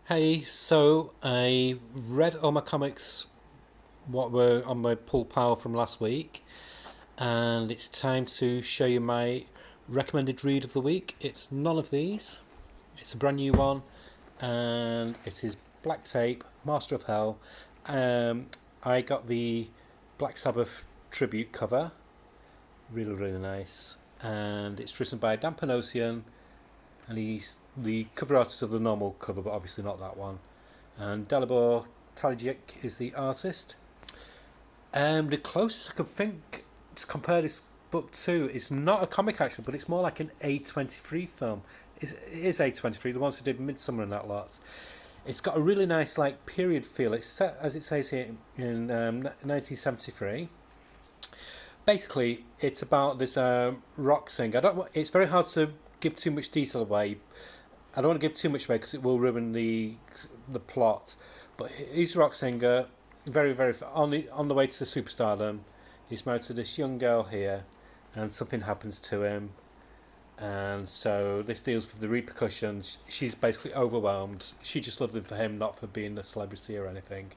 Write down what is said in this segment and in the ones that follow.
Hey, so I read all my comics, what were on my pull pile from last week, and it's time to show you my recommended read of the week. It's none of these, it's a brand new one, and it is Black Tape, Master of Hell. Um, I got the Black Sabbath tribute cover, really, really nice, and it's written by Dan Panosian, and he's the cover artist of the normal cover, but obviously not that one. And Dalibor Talijic is the artist. The closest I can think to compare this book to is not a comic actually, but it's more like an A23 film. It is A23, the ones who did Midsummer and that lot. It's got a really nice like period feel. It's set, as it says here, in 1973. Basically, it's about this rock singer. I don't. It's very hard to give too much detail away. I don't want to give too much away because it will ruin the plot. But he's a rock singer, very on the way to superstardom. He's married to this young girl here, and something happens to him, and so this deals with the repercussions. She's basically overwhelmed. She just loved him for him, not for being a celebrity or anything.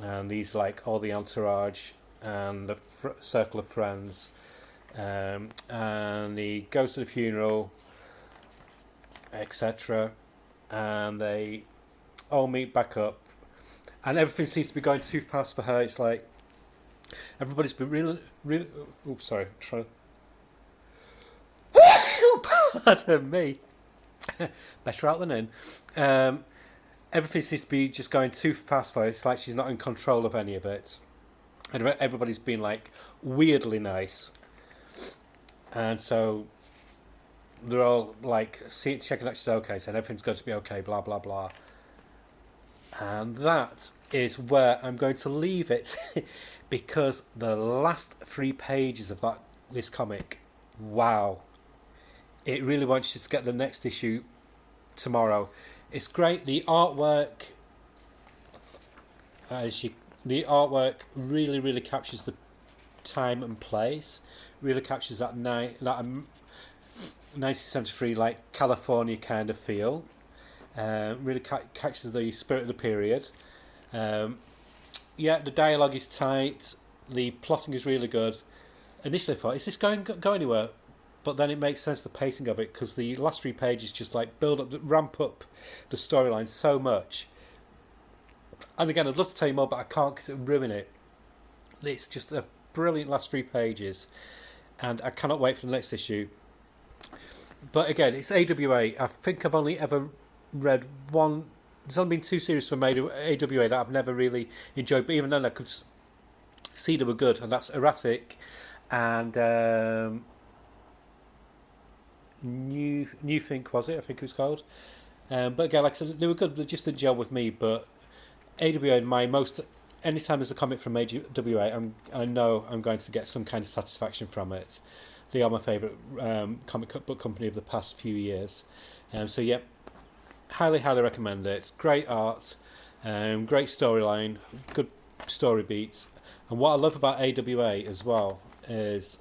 And he's like all the entourage and the circle of friends. And he goes to the funeral, etc. And they all meet back up, and everything seems to be going too fast for her. It's like everybody's been really. Oops, sorry. Pardon me. Better out than in. Um, Everything seems to be just going too fast for her. It's like she's not in control of any of it, and everybody's been like weirdly nice, and so they're all like checking that she's okay, saying everything's going to be okay, blah blah blah. And that is where I'm going to leave it because the last 3 pages of this comic, wow, it really wants you to get the next issue tomorrow. It's great. As you, the artwork really captures the time and place. Really captures that 1973 like California kind of feel. Really catches the spirit of the period. Um, yeah, the dialogue is tight. The plotting is really good. Initially, I thought, is this going go anywhere? But then it makes sense the pacing of it because the last 3 pages just like build up, ramp up the storyline so much. And again, I'd love to tell you more, but I can't because it would ruin it. It's just a brilliant last 3 pages, and I cannot wait for the next issue. But again, it's AWA. I think I've only ever read one. There's only been 2 series from AWA that I've never really enjoyed, but even then I could see they were good, and that's Erratic and New Think, was it? I think it was called. But again, like I said, they were good. They just didn't gel with me. But AWA, my most anytime there's a comic from AWA, I know I'm going to get some kind of satisfaction from it. They are my favourite comic book company of the past few years. So yeah, highly recommend it. Great art, great storyline, good story beats, and what I love about AWA as well is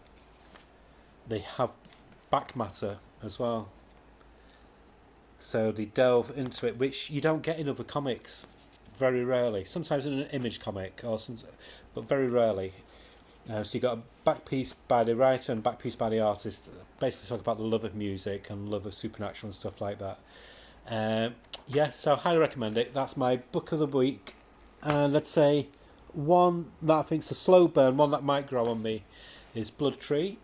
they have back matter as well. So they delve into it, which you don't get in other comics. Very rarely. Sometimes in an Image comic, but very rarely. So you got a back piece by the writer and back piece by the artist. Basically, talk about the love of music and love of supernatural and stuff like that. Yeah, so highly recommend it. That's my book of the week. And let's say one that I think's a slow burn, one that might grow on me, is Blood Tree.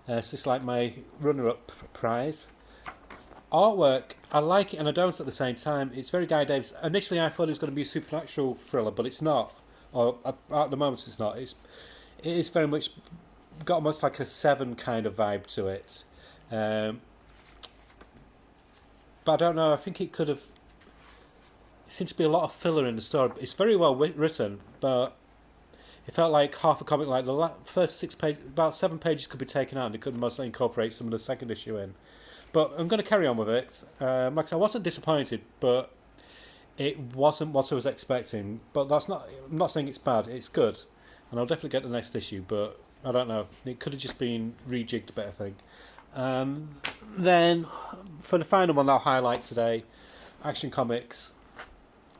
It's just like my runner-up prize. Artwork, I like it and I don't at the same time. It's very Guy Davis. Initially, I thought it was going to be a supernatural thriller, but it's not. Or at the moment, it's not. It is very much got almost like a Seven kind of vibe to it. Um, but I don't know. I think it could have. It seems to be a lot of filler in the story. It's very well written, but it felt like half a comic. Like the first 6 pages, about 7 pages could be taken out, and it could mostly incorporate some of the second issue in. But I'm going to carry on with it. Like I said, I wasn't disappointed, but it wasn't what I was expecting. But that's not. I'm not saying it's bad. It's good, and I'll definitely get the next issue. But I don't know. It could have just been rejigged a bit, I think. Then for the final one, I'll highlight today. Action Comics,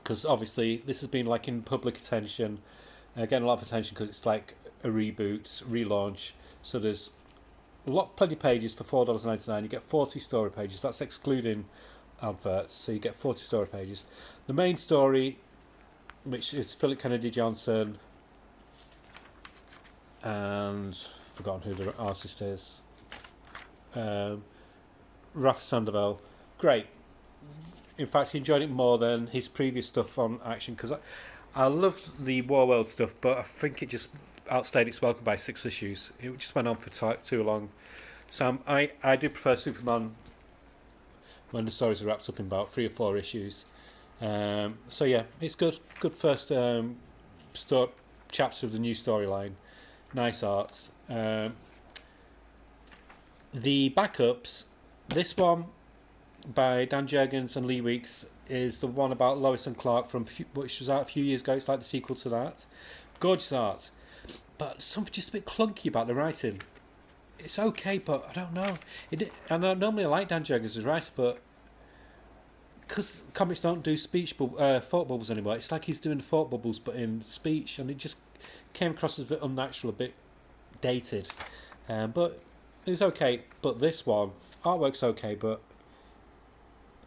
because obviously this has been like in public attention, getting a lot of attention because it's like a reboot, relaunch. So there's plenty of pages for $4.99. You get 40 story pages. That's excluding adverts. So you get 40 story pages. The main story, which is Philip Kennedy Johnson, and forgotten who the artist is. Rafa Sandoval, great. In fact, he enjoyed it more than his previous stuff on Action, because I loved the War World stuff, but I think it just outstayed its welcome by 6 issues. It just went on for too long. So I do prefer Superman when the stories are wrapped up in about 3 or 4 issues. So yeah, it's good first chapter of the new storyline. Nice art. The backups, this one by Dan Jurgens and Lee Weeks is the one about Lois and Clark which was out a few years ago. It's like the sequel to that. Gorgeous art, but something just a bit clunky about the writing. It's okay, but I don't know. And I normally like Dan Jurgens as writer, but because comics don't do thought bubbles anymore, it's like he's doing thought bubbles but in speech, and it just came across as a bit unnatural, a bit dated. But it was okay. But this one, artwork's okay, but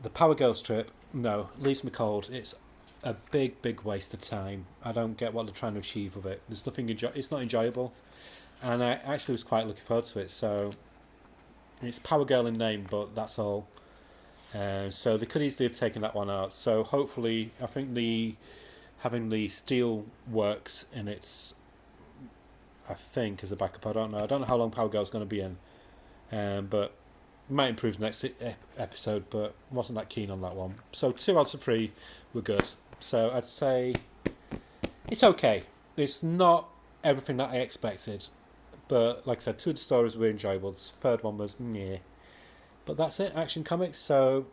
the Power Girl strip, no, leaves me cold. It's a big waste of time. I don't get what they're trying to achieve with it. There's nothing it's not enjoyable, and I actually was quite looking forward to it. So it's Power Girl in name, but that's all. So they could easily have taken that one out. So hopefully, I think having the steel works in its, I think, as a backup. I don't know how long Power Girl's going to be in, but might improve next episode, but wasn't that keen on that one. So 2 out of 3 were good. So I'd say it's okay. It's not everything that I expected, but like I said, 2 of the stories were enjoyable. The third one was meh. But that's it, Action Comics. So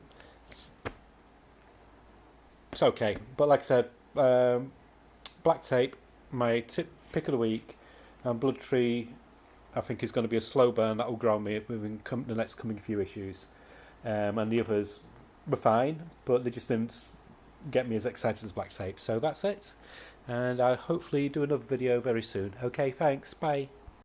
it's okay. But like I said, Black Tape, my pick of the week, and Blood Tree, I think is going to be a slow burn that will grow on me within the next coming few issues. And the others were fine, but they just didn't get me as excited as Black Tape. So that's it. And I'll hopefully do another video very soon. Okay, thanks. Bye.